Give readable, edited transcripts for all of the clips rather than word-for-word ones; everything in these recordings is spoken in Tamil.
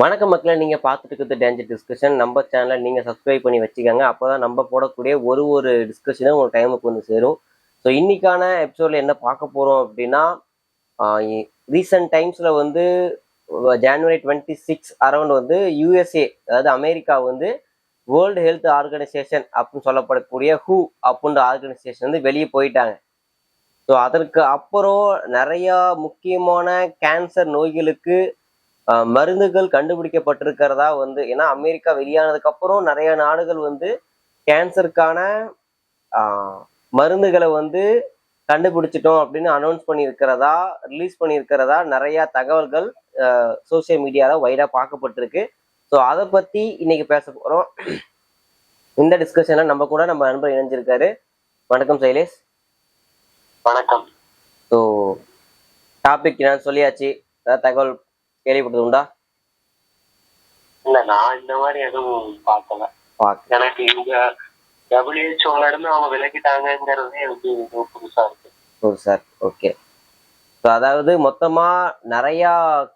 வணக்கம் மக்களே, நீங்க பார்த்துட்டு இருக்கிறது டேஞ்சர் டிஸ்கஷன். நம்ம சேனலை நீங்க சப்ஸ்கிரைப் பண்ணி வச்சுக்கோங்க. அப்போதான் நம்ம போடக்கூடிய ஒரு டிஸ்கஷனும் உங்க டைமுக்கு வந்து சேரும். ஸோ இன்னைக்கான எபிசோட்ல என்ன பார்க்க போறோம் அப்படின்னா, ரீசன்ட் டைம்ஸ்ல வந்து ஜனவரி 26 அரௌண்ட் வந்து யூஎஸ்ஏ, அதாவது அமெரிக்கா வந்து வேர்ல்டு ஹெல்த் ஆர்கனைசேஷன் அப்படின்னு சொல்லப்படக்கூடிய ஹூ அப்படின்ற ஆர்கனைசேஷன் வந்து வெளியே போயிட்டாங்க. ஸோ அதற்கு அப்புறம் நிறைய முக்கியமான கேன்சர் நோய்களுக்கு மருந்துகள் கண்டுபிடிக்கப்பட்டிருக்கிறதா வந்து, ஏன்னா அமெரிக்கா வெளியானதுக்கு அப்புறம் நிறைய நாடுகள் வந்து கேன்சருக்கான மருந்துகளை வந்து கண்டுபிடிச்சிட்டோம் அப்படின்னு அனௌன்ஸ் பண்ணியிருக்கிறதா, ரிலீஸ் பண்ணியிருக்கிறதா நிறைய தகவல்கள் சோசியல் மீடியாவில் வைடாக பார்க்கப்பட்டிருக்கு. ஸோ அதை பற்றி இன்னைக்கு பேச போகிறோம். இந்த டிஸ்கஷனில் நம்ம கூட நம்ம நண்பர் இணைஞ்சிருக்காரு. வணக்கம் சைலேஷ். வணக்கம். ஸோ டாபிக் நான் சொல்லியாச்சு, ஏதாவது தகவல் கேள்விப்பட்டது உண்டா? இல்ல, நான் இந்த மாதிரி எதுவும் பார்க்கல. எனக்கு இங்க WHO இருந்து அவங்க விலகிட்டாங்கிறதே வந்து புதுசா இருக்கு. Sir, okay. ஸோ அதாவது மொத்தமா நிறைய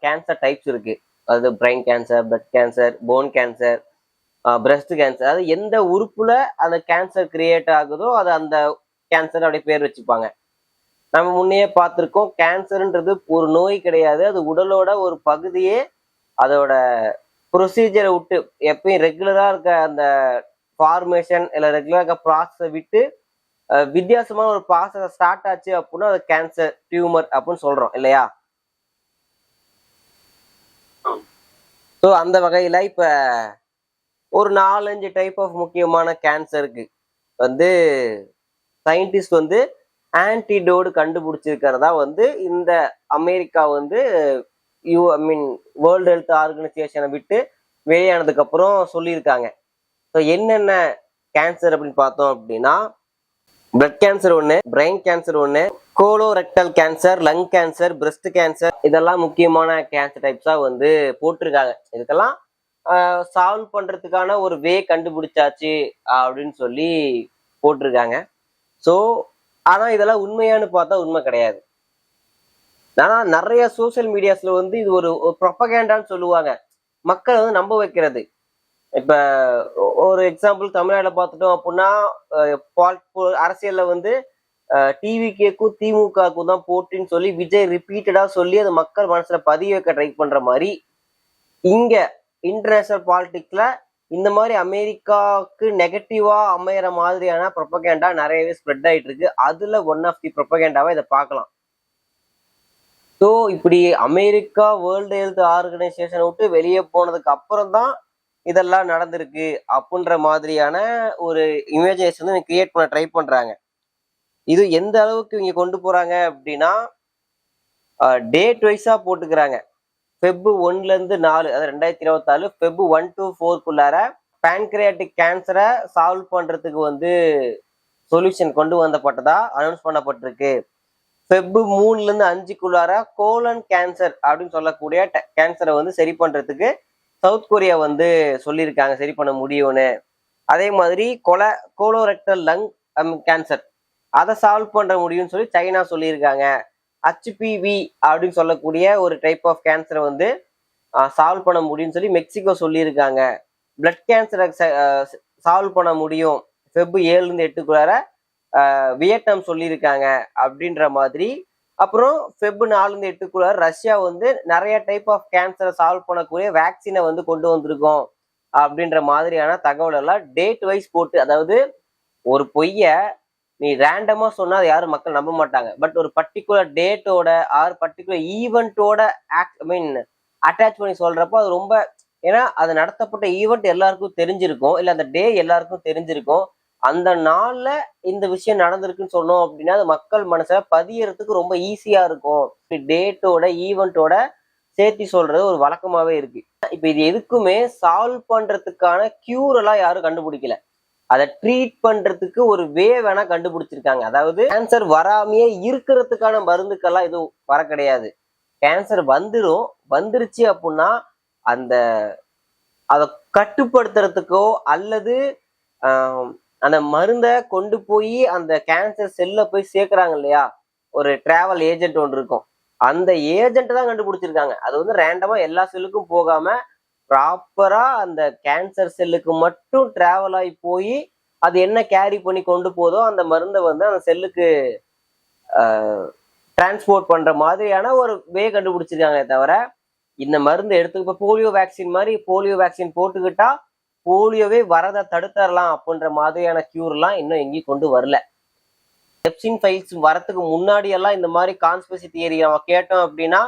கேன்சர் டைப்ஸ் இருக்கு. அதாவது brain cancer, blood cancer, bone cancer, breast cancer. அதாவது எந்த உறுப்புல அந்த கேன்சர் கிரியேட் ஆகுதோ அது அந்த கேன்சர் அப்படி பேர் வச்சுப்பாங்க. நம்ம முன்னையே பார்த்துருக்கோம், கேன்சர்ன்றது ஒரு நோய் கிடையாது, அது உடலோட ஒரு பகுதியே. அதோட ப்ரொசீஜரை விட்டு எப்பயும் ரெகுலரா இருக்க அந்த ஃபார்மேஷன் இல்லை ரெகுலரா இருக்க ப்ராசஸை விட்டு வித்தியாசமான ஒரு ப்ராசஸ் ஸ்டார்ட் ஆச்சு அப்படின்னா அது கேன்சர் டியூமர் அப்படின்னு சொல்றோம் இல்லையா? ஸோ அந்த வகையில இப்ப ஒரு 4-5 டைப் ஆஃப் முக்கியமான கேன்சருக்கு வந்து சயின்டிஸ்ட் வந்து ஆன்டிடோடு கண்டுபிடிச்சிருக்கிறதா வந்து இந்த அமெரிக்கா வந்து வேர்ல்டு ஹெல்த் ஆர்கனைசேஷனை விட்டு வெளியானதுக்கு அப்புறம் சொல்லியிருக்காங்க. ஸோ என்னென்ன கேன்சர் அப்படின்னு பார்த்தோம் அப்படின்னா, பிளட் கேன்சர் ஒன்று, பிரெயின் கேன்சர் ஒன்று, colorectal cancer, lung cancer, breast cancer, இதெல்லாம் முக்கியமான கேன்சர் டைப்ஸாக வந்து போட்டிருக்காங்க. இதுக்கெல்லாம் சால்வ் பண்ணுறதுக்கான ஒரு வே கண்டுபிடிச்சாச்சு அப்படின்னு சொல்லி போட்டிருக்காங்க. ஸோ ஆனா இதெல்லாம் உண்மையானு பார்த்தா உண்மை கிடையாது. ஆனா நிறைய சோசியல் மீடியாஸ்ல வந்து இது ஒரு ப்ரொபகேண்டான்னு சொல்லுவாங்க, மக்கள் வந்து நம்ப வைக்கிறது. இப்ப ஒரு எக்ஸாம்பிள் தமிழ்நாட்டில் பார்த்துட்டோம் அப்படின்னா, அரசியல்ல வந்து டிவிகேக்கும் திமுகவுக்கும் தான் போட்டின்னு சொல்லி விஜய் ரிப்பீட்டடா சொல்லி அது மக்கள் மனசுல பதிய வைக்க ட்ரை பண்ற மாதிரி, இங்க இன்டர்நேஷனல் பாலிடிக்ஸ்ல இந்த மாதிரி அமெரிக்காவுக்கு நெகட்டிவா அமையற மாதிரியான ப்ரொபகேண்டா நிறையவே ஸ்ப்ரெட் ஆயிட்டு இருக்கு. அதுல ஒன் ஆஃப் தி ப்ரொபகேண்டாவா இதை பார்க்கலாம். ஸோ இப்படி அமெரிக்கா வேர்ல்டு ஹெல்த் ஆர்கனைசேஷனை விட்டு வெளியே போனதுக்கு அப்புறம் தான் இதெல்லாம் நடந்திருக்கு அப்படின்ற மாதிரியான ஒரு இமேஜினேஷன் வந்து கிரியேட் பண்ண ட்ரை பண்றாங்க. இது எந்த அளவுக்கு இங்க கொண்டு போறாங்க அப்படின்னா, டேட் வைஸா போட்டுக்கிறாங்க. Feb 1-4, அதாவது 2024 Feb 1 to 4 பேன்கிரியாட்டிக் கேன்சரை சால்வ் பண்றதுக்கு வந்து சொல்யூஷன் கொண்டு வந்தப்பட்டதா அனௌன்ஸ் பண்ணப்பட்டிருக்கு. Feb 3-5 கோலன் கேன்சர் அப்படின்னு சொல்லக்கூடிய கேன்சரை வந்து சரி பண்றதுக்கு சவுத் கொரியா வந்து சொல்லியிருக்காங்க சரி பண்ண முடியும்னு. அதே மாதிரி கோலோரெக்டல் லங் கேன்சர் அதை சால்வ் பண்ற முடியும்னு சொல்லி சைனா சொல்லியிருக்காங்க. HPV அப்படின்னு சொல்லக்கூடிய ஒரு டைப் ஆஃப் கேன்சரை வந்து சால்வ் பண்ண முடியும்னு சொல்லி மெக்சிகோ சொல்லியிருக்காங்க. பிளட் கேன்சரை சால்வ் பண்ண முடியும் Feb 7-8 வியட்நாம் சொல்லியிருக்காங்க அப்படின்ற மாதிரி. அப்புறம் Feb 4-8 ரஷ்யா வந்து நிறைய டைப் ஆஃப் கேன்சரை சால்வ் பண்ணக்கூடிய வேக்சினை வந்து கொண்டு வந்திருக்கோம் அப்படின்ற மாதிரியான தகவல் எல்லாம் டேட் வைஸ் போட்டு, அதாவது ஒரு பொய்ய நீ ரேண்டமா சொன்னா அது யாரும் மக்கள் நம்ப மாட்டாங்க. பட் ஒரு பர்டிகுலர் டேட்டோட ஆர் பர்டிகுலர் ஈவெண்ட்டோட அட்டாச் பண்ணி சொல்றப்போ அது ரொம்ப, ஏன்னா அது நடத்தப்பட்ட ஈவெண்ட் எல்லாருக்கும் தெரிஞ்சிருக்கும், இல்லை அந்த டே எல்லாருக்கும் தெரிஞ்சிருக்கும். அந்த நாள்ல இந்த விஷயம் நடந்திருக்குன்னு சொன்னோம் அப்படின்னா அது மக்கள் மனசுல பதியறதுக்கு ரொம்ப ஈஸியா இருக்கும். டேட்டோட ஈவெண்ட்டோட சேர்த்தி சொல்றது ஒரு வழக்கமாவே இருக்கு. இப்ப இது எதுக்குமே சால்வ் பண்றதுக்கான கியூர் எல்லாம் யாரும் கண்டுபிடிக்கல. அதை ட்ரீட் பண்றதுக்கு ஒரு வே வேணா கண்டுபிடிச்சிருக்காங்க. அதாவது கேன்சர் வராமையே இருக்கிறதுக்கான மருந்துக்கெல்லாம் எதுவும் வர கிடையாது. கேன்சர் வந்துருச்சு அப்படின்னா அதை கட்டுப்படுத்துறதுக்கோ அல்லது அந்த மருந்தை கொண்டு போய் அந்த கேன்சர் செல்ல போய் சேர்க்கிறாங்க இல்லையா, ஒரு டிராவல் ஏஜென்ட் ஒன்று இருக்கும், அந்த ஏஜென்ட் தான் கண்டுபிடிச்சிருக்காங்க. அது வந்து ரேண்டமா எல்லா செல்லுக்கும் போகாம ப்ராப்பரா அந்த கேன்சர் செல்லுக்கு மட்டும் டிராவல் ஆகி போய் அது என்ன கேரி பண்ணி கொண்டு போதோ அந்த மருந்தை வந்து அந்த செல்லுக்கு டிரான்ஸ்போர்ட் பண்ற மாதிரியான ஒரு வே கண்டுபிடிச்சிருக்காங்க. தவிர இந்த மருந்து எடுத்து இப்ப போலியோ வேக்சின் மாதிரி போலியோ வேக்சின் போட்டுக்கிட்டா போலியோவே வரதை தடுத்தரலாம் அப்படின்ற மாதிரியான கியூர்லாம் இன்னும் எங்கேயும் கொண்டு வரல. எப்சின் ஃபைல்ஸ் வரத்துக்கு முன்னாடி எல்லாம் இந்த மாதிரி கான்ஸ்பிரசி தியரி நம்ம கேட்டோம் அப்படின்னா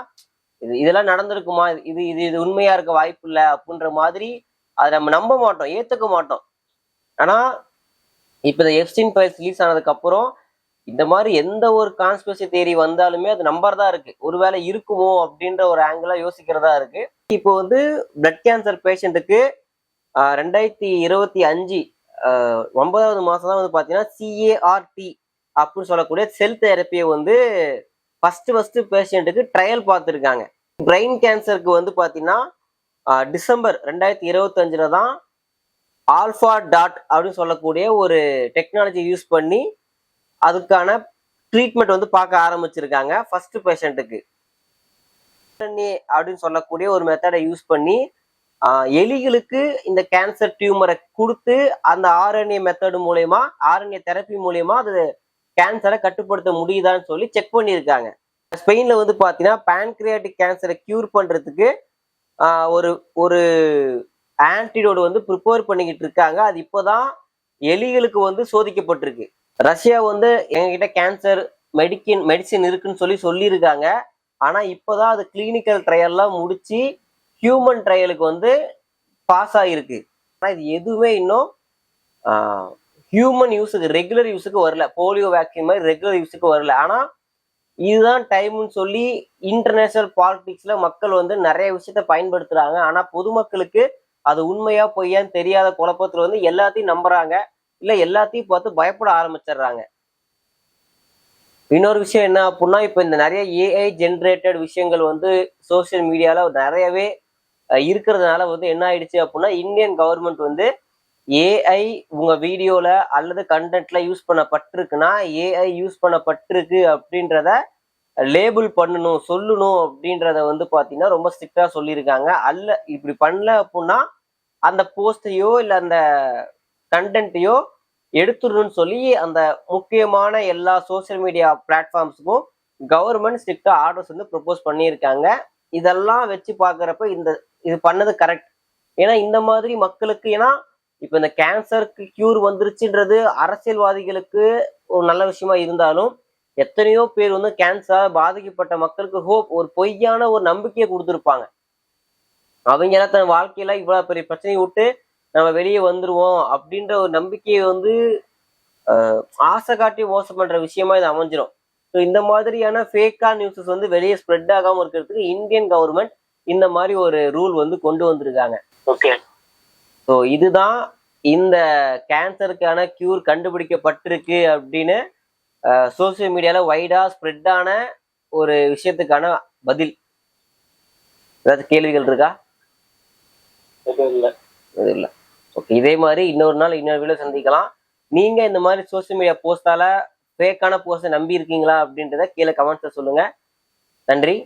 இதெல்லாம் நடந்திருக்குமா, இது இது இது உண்மையா இருக்க வாய்ப்பு இல்லை அப்படின்ற மாதிரி அதை நம்ம நம்ப மாட்டோம், ஏத்துக்க மாட்டோம். ஆனா இப்ப இந்த எப்சின் ஃபைல்ஸ் ரிலீஸ் ஆனதுக்கு அப்புறம் இந்த மாதிரி எந்த ஒரு கான்ஸ்பிரசி தியரி வந்தாலுமே அது நம்பர் தான் இருக்கு, ஒருவேளை இருக்குமோ அப்படின்ற ஒரு ஆங்கிளா யோசிக்கிறதா இருக்கு. இப்போ வந்து பிளட் கேன்சர் பேஷண்ட்டுக்கு 2025 9வது மாசம் தான் வந்து பாத்தீங்கன்னா CAR-T அப்படின்னு சொல்லக்கூடிய செல் தெரப்பியை வந்து ஃபர்ஸ்ட் பேஷண்ட்டுக்கு ட்ரையல் பார்த்துருக்காங்க. பிரெயின் கேன்சருக்கு வந்து பாத்தீங்கன்னா டிசம்பர் 2025 தான் ஆல்ஃபா டாட் அப்படின்னு சொல்லக்கூடிய ஒரு டெக்னாலஜி யூஸ் பண்ணி அதுக்கான ட்ரீட்மெண்ட் வந்து பார்க்க ஆரம்பிச்சிருக்காங்க. ஃபர்ஸ்ட் பேஷண்ட்டுக்கு அப்படின்னு சொல்லக்கூடிய ஒரு மெத்தடை யூஸ் பண்ணி எலிகளுக்கு இந்த கேன்சர் டியூமரை கொடுத்து அந்த ஆர்என்ஏ மெத்தடு மூலயமா ஆர்என்ஏ தெரப்பி மூலயமா அது கேன்சரை கட்டுப்படுத்த முடியுதான்னு சொல்லி செக் பண்ணியிருக்காங்க. ஸ்பெயின்ல வந்து பார்த்தீங்கன்னா பேன்கிரியாட்டிக் கேன்சரை கியூர் பண்றதுக்கு ஒரு ஒரு ஆன்டிடோட் வந்து ப்ரிப்பேர் பண்ணிக்கிட்டு இருக்காங்க. அது இப்போதான் எலிகளுக்கு வந்து சோதிக்கப்பட்டிருக்கு. ரஷ்யா வந்து எங்ககிட்ட கேன்சர் மெடிசின் இருக்குன்னு சொல்லியிருக்காங்க. ஆனா இப்போதான் அது கிளினிக்கல் ட்ரையல்லாம் முடிச்சு ஹியூமன் ட்ரையலுக்கு வந்து பாஸ் ஆகிருக்கு. ஆனால் இது எதுவுமே இன்னும் ஹியூமன் யூஸுக்கு ரெகுலர் யூஸுக்கு வரல, போலியோ வேக்சின் மாதிரி ரெகுலர் யூஸுக்கு வரல. ஆனால் இதுதான் டைம்னு சொல்லி இன்டர்நேஷனல் பாலிடிக்ஸ்ல மக்கள் வந்து நிறைய விஷயத்த பயன்படுத்துறாங்க. ஆனால் பொதுமக்களுக்கு அது உண்மையா பொய்யான்னு தெரியாத குழப்பத்துல வந்து எல்லாத்தையும் நம்புறாங்க, இல்லை எல்லாத்தையும் பார்த்து பயப்பட ஆரம்பிச்சிடுறாங்க. இன்னொரு விஷயம் என்ன அப்படின்னா, இப்போ இந்த நிறைய ஏஐ ஜென்ரேட்டட் விஷயங்கள் வந்து சோசியல் மீடியால நிறையவே இருக்கிறதுனால வந்து என்ன ஆயிடுச்சு அப்படின்னா, இந்தியன் கவர்மெண்ட் வந்து ஏஐ உங்க வீடியோல அல்லது கண்டென்ட்ல யூஸ் பண்ணப்பட்டிருக்குன்னா ஏஐ யூஸ் பண்ணப்பட்டிருக்கு அப்படின்றத லேபிள் பண்ணணும், சொல்லணும் அப்படின்றத வந்து பாத்தீங்கன்னா ரொம்ப ஸ்ட்ரிக்டா சொல்லியிருக்காங்க. அல்ல இப்படி பண்ணல அப்படின்னா அந்த போஸ்டையோ இல்லை அந்த கண்டென்ட்டையோ எடுத்துடணும்னு சொல்லி அந்த முக்கியமான எல்லா சோசியல் மீடியா பிளாட்ஃபார்ம்ஸுக்கும் கவர்மெண்ட் ஸ்ட்ரிக்டா ஆர்டர்ஸ் வந்து ப்ரொபோஸ் பண்ணியிருக்காங்க. இதெல்லாம் வச்சு பார்க்குறப்ப இது பண்ணது கரெக்ட். ஏன்னா இந்த மாதிரி மக்களுக்கு, ஏன்னா இப்போ இந்த கேன்சருக்கு கியூர் வந்துருச்சுன்றது அரசியல்வாதிகளுக்கு ஒரு நல்ல விஷயமா இருந்தாலும் எத்தனையோ பேர் வந்து கேன்சர் பாதிக்கப்பட்ட மக்களுக்கு ஹோப், ஒரு பொய்யான ஒரு நம்பிக்கையை கொடுத்துருப்பாங்க. அவங்க எல்லாம் தன் வாழ்க்கையில இவ்வளவு பெரிய பிரச்சனையை விட்டு நம்ம வெளியே வந்துருவோம் அப்படின்ற ஒரு நம்பிக்கையை வந்து ஆசை காட்டி மோசம் பண்ற விஷயமா இது அமைஞ்சிடும். ஸோ இந்த மாதிரியான ஃபேக்கா நியூஸஸ் வந்து வெளியே ஸ்ப்ரெட் ஆகாம இருக்கிறதுக்கு இந்தியன் கவர்மெண்ட் இந்த மாதிரி ஒரு ரூல் வந்து கொண்டு வந்திருக்காங்க. ஓகே, ஸோ இதுதான் இந்த கேன்சருக்கான கியூர் கண்டுபிடிக்கப்பட்டிருக்கு அப்படின்னு சோசியல் மீடியால வைடா ஸ்ப்ரெட் ஆன ஒரு விஷயத்துக்கான பதில். ஏதாவது கேள்விகள் இருக்கா? இல்லை. ஓகே, இதே மாதிரி இன்னொரு நாள் இன்னொரு வீடியோ சந்திக்கலாம். நீங்க இந்த மாதிரி சோசியல் மீடியா போஸ்டால ஃபேக்கான போஸ்ட்டை நம்பி இருக்கீங்களா அப்படின்றத கீழே கமெண்ட்ஸ்ல சொல்லுங்க. நன்றி.